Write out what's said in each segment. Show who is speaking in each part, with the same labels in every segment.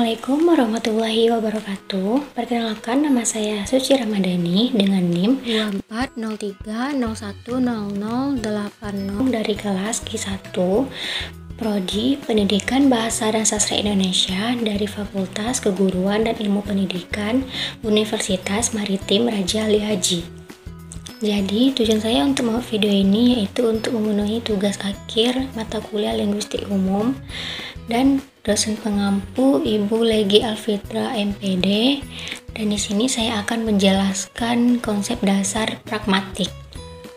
Speaker 1: Assalamualaikum warahmatullahi wabarakatuh. Perkenalkan, nama saya Suci Ramadhani dengan NIM 2403010080 dari kelas Q1 Prodi Pendidikan Bahasa dan Sastra Indonesia dari Fakultas Keguruan dan Ilmu Pendidikan Universitas Maritim Raja Ali Haji. Jadi tujuan saya untuk membuat video ini yaitu untuk memenuhi tugas akhir mata kuliah Linguistik Umum dan dosen pengampu Ibu Legi Alfitra MPD, dan di sini saya akan menjelaskan konsep dasar pragmatik.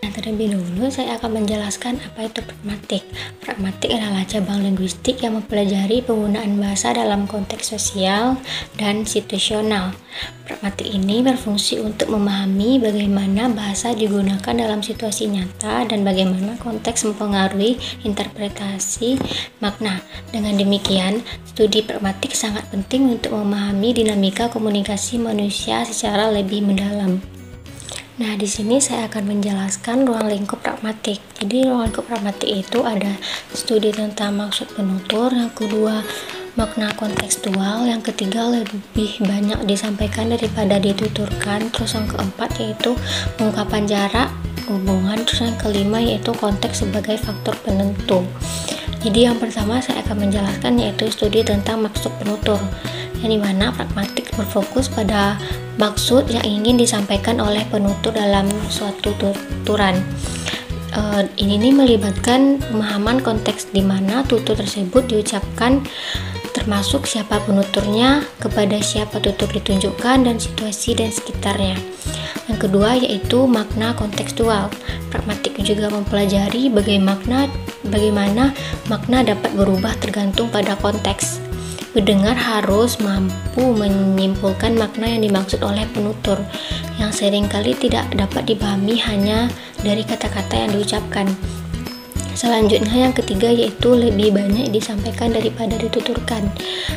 Speaker 1: Nah, terlebih dulu saya akan menjelaskan apa itu pragmatik. Pragmatik adalah cabang linguistik yang mempelajari penggunaan bahasa dalam konteks sosial dan situasional. Pragmatik ini berfungsi untuk memahami bagaimana bahasa digunakan dalam situasi nyata dan bagaimana konteks mempengaruhi interpretasi makna. Dengan demikian, studi pragmatik sangat penting untuk memahami dinamika komunikasi manusia secara lebih mendalam. Nah, di sini saya akan menjelaskan ruang lingkup pragmatik. Jadi, ruang lingkup pragmatik itu ada studi tentang maksud penutur, yang kedua makna kontekstual, yang ketiga lebih banyak disampaikan daripada dituturkan, terus yang keempat yaitu pengungkapan jarak hubungan, terus yang kelima yaitu konteks sebagai faktor penentu. Jadi yang pertama saya akan menjelaskan yaitu studi tentang maksud penutur, yang dimana pragmatik berfokus pada maksud yang ingin disampaikan oleh penutur dalam suatu tuturan. Ini melibatkan pemahaman konteks di mana tutur tersebut diucapkan, termasuk siapa penuturnya, kepada siapa tutur ditunjukkan, dan situasi dan sekitarnya. Yang kedua yaitu makna kontekstual. Pragmatik juga mempelajari bagaimana makna dapat berubah tergantung pada konteks. Pendengar harus mampu menyimpulkan makna yang dimaksud oleh penutur, yang seringkali tidak dapat dipahami hanya dari kata-kata yang diucapkan. Selanjutnya yang ketiga yaitu lebih banyak disampaikan daripada dituturkan.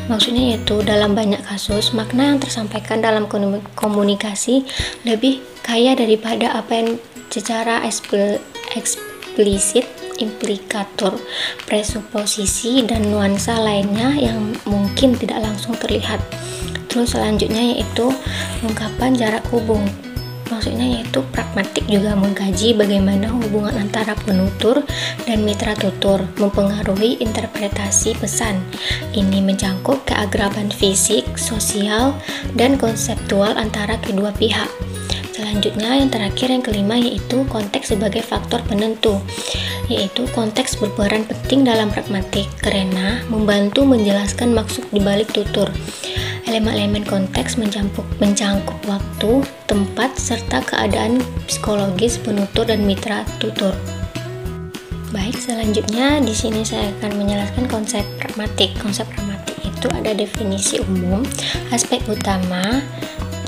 Speaker 1: Maksudnya yaitu dalam banyak kasus makna yang tersampaikan dalam komunikasi lebih kaya daripada apa yang secara eksplisit, implikator, presuposisi, dan nuansa lainnya yang mungkin tidak langsung terlihat. Terus selanjutnya yaitu ungkapan jarak hubung. Maksudnya yaitu pragmatik juga mengkaji bagaimana hubungan antara penutur dan mitra tutur mempengaruhi interpretasi pesan. Ini mencangkup keakraban fisik, sosial, dan konseptual antara kedua pihak. Selanjutnya yang terakhir yang kelima yaitu konteks sebagai faktor penentu, yaitu konteks berperan penting dalam pragmatik karena membantu menjelaskan maksud dibalik tutur. Elemen-elemen konteks mencangkup waktu, tempat, serta keadaan psikologis penutur dan mitra tutur. Baik, selanjutnya di sini saya akan menjelaskan konsep pragmatik. Konsep pragmatik itu ada definisi umum, aspek utama,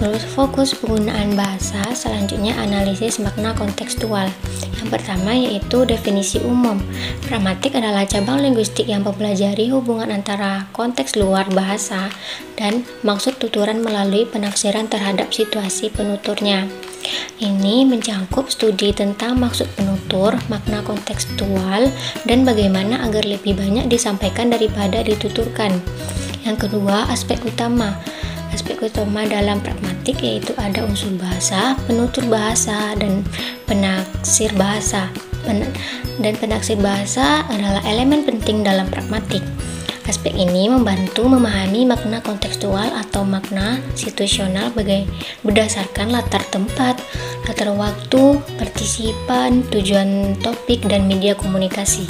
Speaker 1: terus fokus penggunaan bahasa, selanjutnya analisis makna kontekstual. Yang pertama yaitu definisi umum. Pragmatik adalah cabang linguistik yang mempelajari hubungan antara konteks luar bahasa dan maksud tuturan melalui penafsiran terhadap situasi penuturnya. Ini mencangkup studi tentang maksud penutur, makna kontekstual, dan bagaimana agar lebih banyak disampaikan daripada dituturkan. Yang kedua, aspek utama. Aspek utama dalam pragmatik yaitu ada unsur bahasa, penutur bahasa, dan penaksir bahasa. Dan penaksir bahasa adalah elemen penting dalam pragmatik. Aspek ini membantu memahami makna kontekstual atau makna situasional berdasarkan latar tempat, latar waktu, partisipan, tujuan topik, dan media komunikasi.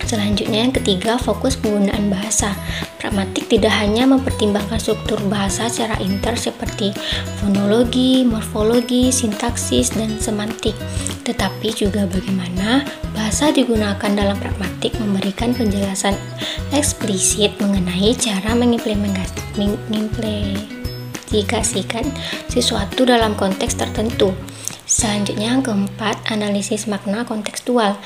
Speaker 1: Selanjutnya yang ketiga, fokus penggunaan bahasa. Pragmatik tidak hanya mempertimbangkan struktur bahasa secara inter seperti fonologi, morfologi, sintaksis, dan semantik, tetapi juga bagaimana bahasa digunakan dalam pragmatik memberikan penjelasan eksplisit mengenai cara mengimplementasikan sesuatu dalam konteks tertentu. Selanjutnya yang keempat, analisis makna kontekstual.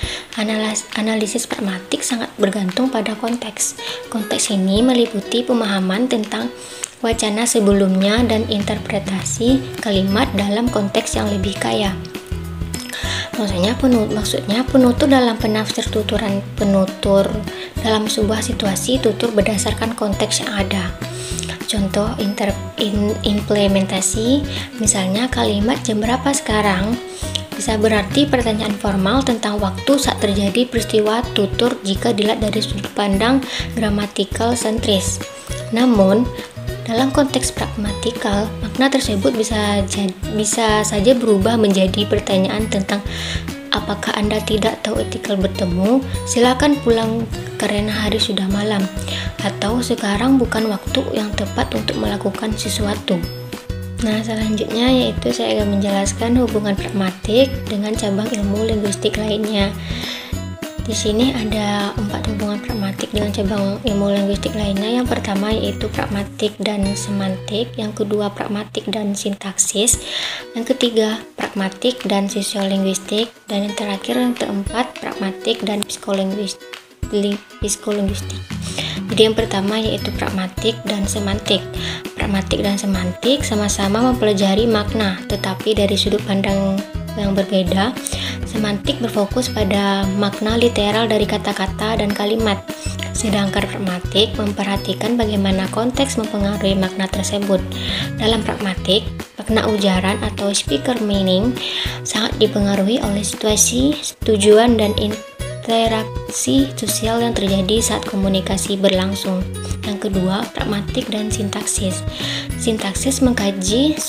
Speaker 1: Analisis pragmatik sangat bergantung pada konteks. Konteks ini meliputi pemahaman tentang wacana sebelumnya dan interpretasi kalimat dalam konteks yang lebih kaya. Maksudnya penutur dalam penafsir tuturan penutur dalam sebuah situasi tutur berdasarkan konteks yang ada. contoh implementasi, misalnya kalimat "jam berapa sekarang?" bisa berarti pertanyaan formal tentang waktu saat terjadi peristiwa tutur jika dilihat dari sudut pandang gramatikal sentris. Namun, dalam konteks pragmatikal, makna tersebut bisa saja berubah menjadi pertanyaan tentang apakah Anda tidak tahu etikal bertemu, silakan pulang karena hari sudah malam, atau sekarang bukan waktu yang tepat untuk melakukan sesuatu. Nah, selanjutnya yaitu saya akan menjelaskan hubungan pragmatik dengan cabang ilmu linguistik lainnya. Di sini ada 4 hubungan pragmatik dengan cabang ilmu linguistik lainnya. Yang pertama yaitu pragmatik dan semantik, yang kedua pragmatik dan sintaksis, yang ketiga pragmatik dan sosiolinguistik, dan yang terakhir yang keempat pragmatik dan psikolinguistik. Jadi yang pertama yaitu pragmatik dan semantik. Pragmatik dan semantik sama-sama mempelajari makna, tetapi dari sudut pandang yang berbeda. Semantik berfokus pada makna literal dari kata-kata dan kalimat, sedangkan pragmatik memperhatikan bagaimana konteks mempengaruhi makna tersebut. Dalam pragmatik, makna ujaran atau speaker meaning sangat dipengaruhi oleh situasi, tujuan, dan interaksi sosial yang terjadi saat komunikasi berlangsung. Yang kedua, pragmatik dan sintaksis. Sintaksis mengkaji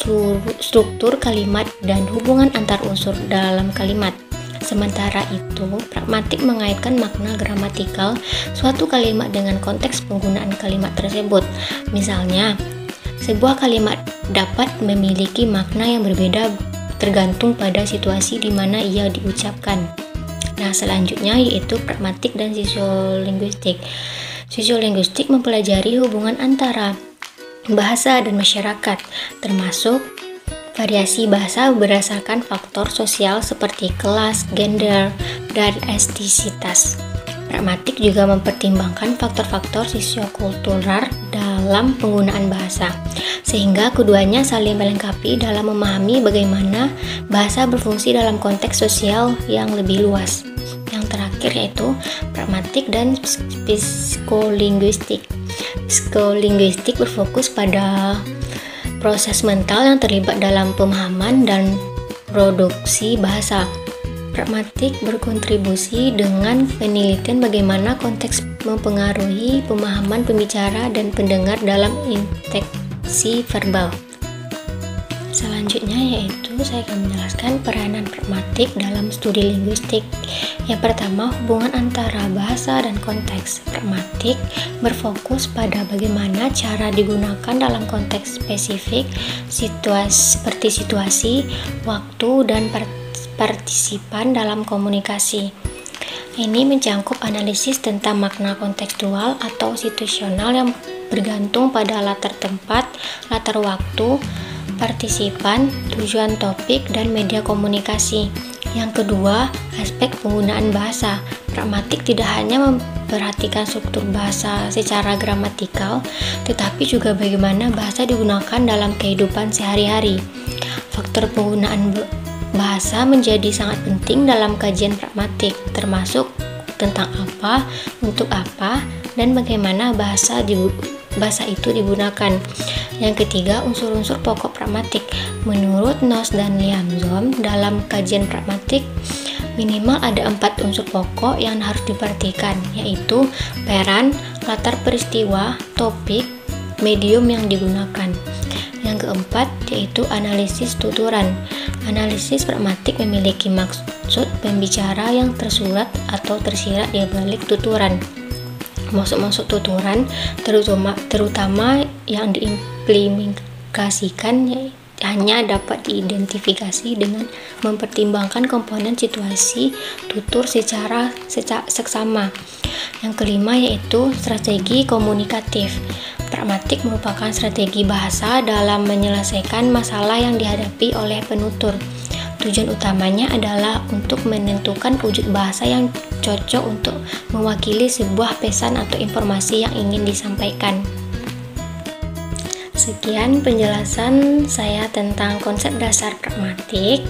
Speaker 1: struktur kalimat dan hubungan antar unsur dalam kalimat. Sementara itu, pragmatik mengaitkan makna gramatikal suatu kalimat dengan konteks penggunaan kalimat tersebut. Misalnya, sebuah kalimat dapat memiliki makna yang berbeda tergantung pada situasi di mana ia diucapkan. Nah, selanjutnya yaitu pragmatik dan sosiolinguistik. Sosiolinguistik mempelajari hubungan antara bahasa dan masyarakat, termasuk variasi bahasa berdasarkan faktor sosial seperti kelas, gender, dan etnisitas. Pragmatik juga mempertimbangkan faktor-faktor sosiokultural dalam penggunaan bahasa, sehingga keduanya saling melengkapi dalam memahami bagaimana bahasa berfungsi dalam konteks sosial yang lebih luas. Yang terakhir yaitu pragmatik dan psikolinguistik. Psikolinguistik berfokus pada proses mental yang terlibat dalam pemahaman dan produksi bahasa. Pragmatik berkontribusi dengan penelitian bagaimana konteks mempengaruhi pemahaman pembicara dan pendengar dalam interaksi verbal. Selanjutnya yaitu saya akan menjelaskan peranan pragmatik dalam studi linguistik. Yang pertama, hubungan antara bahasa dan konteks. Pragmatik berfokus pada bagaimana cara digunakan dalam konteks spesifik, seperti situasi, waktu, dan partisipan dalam komunikasi. Ini mencakup analisis tentang makna kontekstual atau situasional yang bergantung pada latar tempat, latar waktu, partisipan, tujuan topik, dan media komunikasi. Yang kedua, aspek penggunaan bahasa. Pragmatik tidak hanya memperhatikan struktur bahasa secara gramatikal, tetapi juga bagaimana bahasa digunakan dalam kehidupan sehari-hari. Faktor penggunaan bahasa menjadi sangat penting dalam kajian pragmatik, termasuk tentang apa, untuk apa, dan bagaimana bahasa itu digunakan. Yang ketiga, unsur-unsur pokok pragmatik. Menurut Noss dan Liamzon, dalam kajian pragmatik minimal ada 4 unsur pokok yang harus diperhatikan, yaitu peran, latar peristiwa, topik, medium yang digunakan. Yang keempat yaitu analisis tuturan. Analisis pragmatik memiliki maksud pembicara yang tersurat atau tersirat di balik tuturan. Maksud tuturan terutama yang diimplementasikan hanya dapat diidentifikasi dengan mempertimbangkan komponen situasi tutur secara seksama. Yang kelima yaitu strategi komunikatif. Pragmatik merupakan strategi bahasa dalam menyelesaikan masalah yang dihadapi oleh penutur. Tujuan utamanya adalah untuk menentukan wujud bahasa yang cocok untuk mewakili sebuah pesan atau informasi yang ingin disampaikan. Sekian penjelasan saya tentang konsep dasar pragmatik.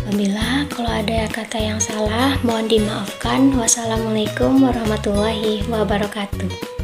Speaker 1: Apabila kalau ada kata yang salah, mohon dimaafkan. Wassalamualaikum warahmatullahi wabarakatuh.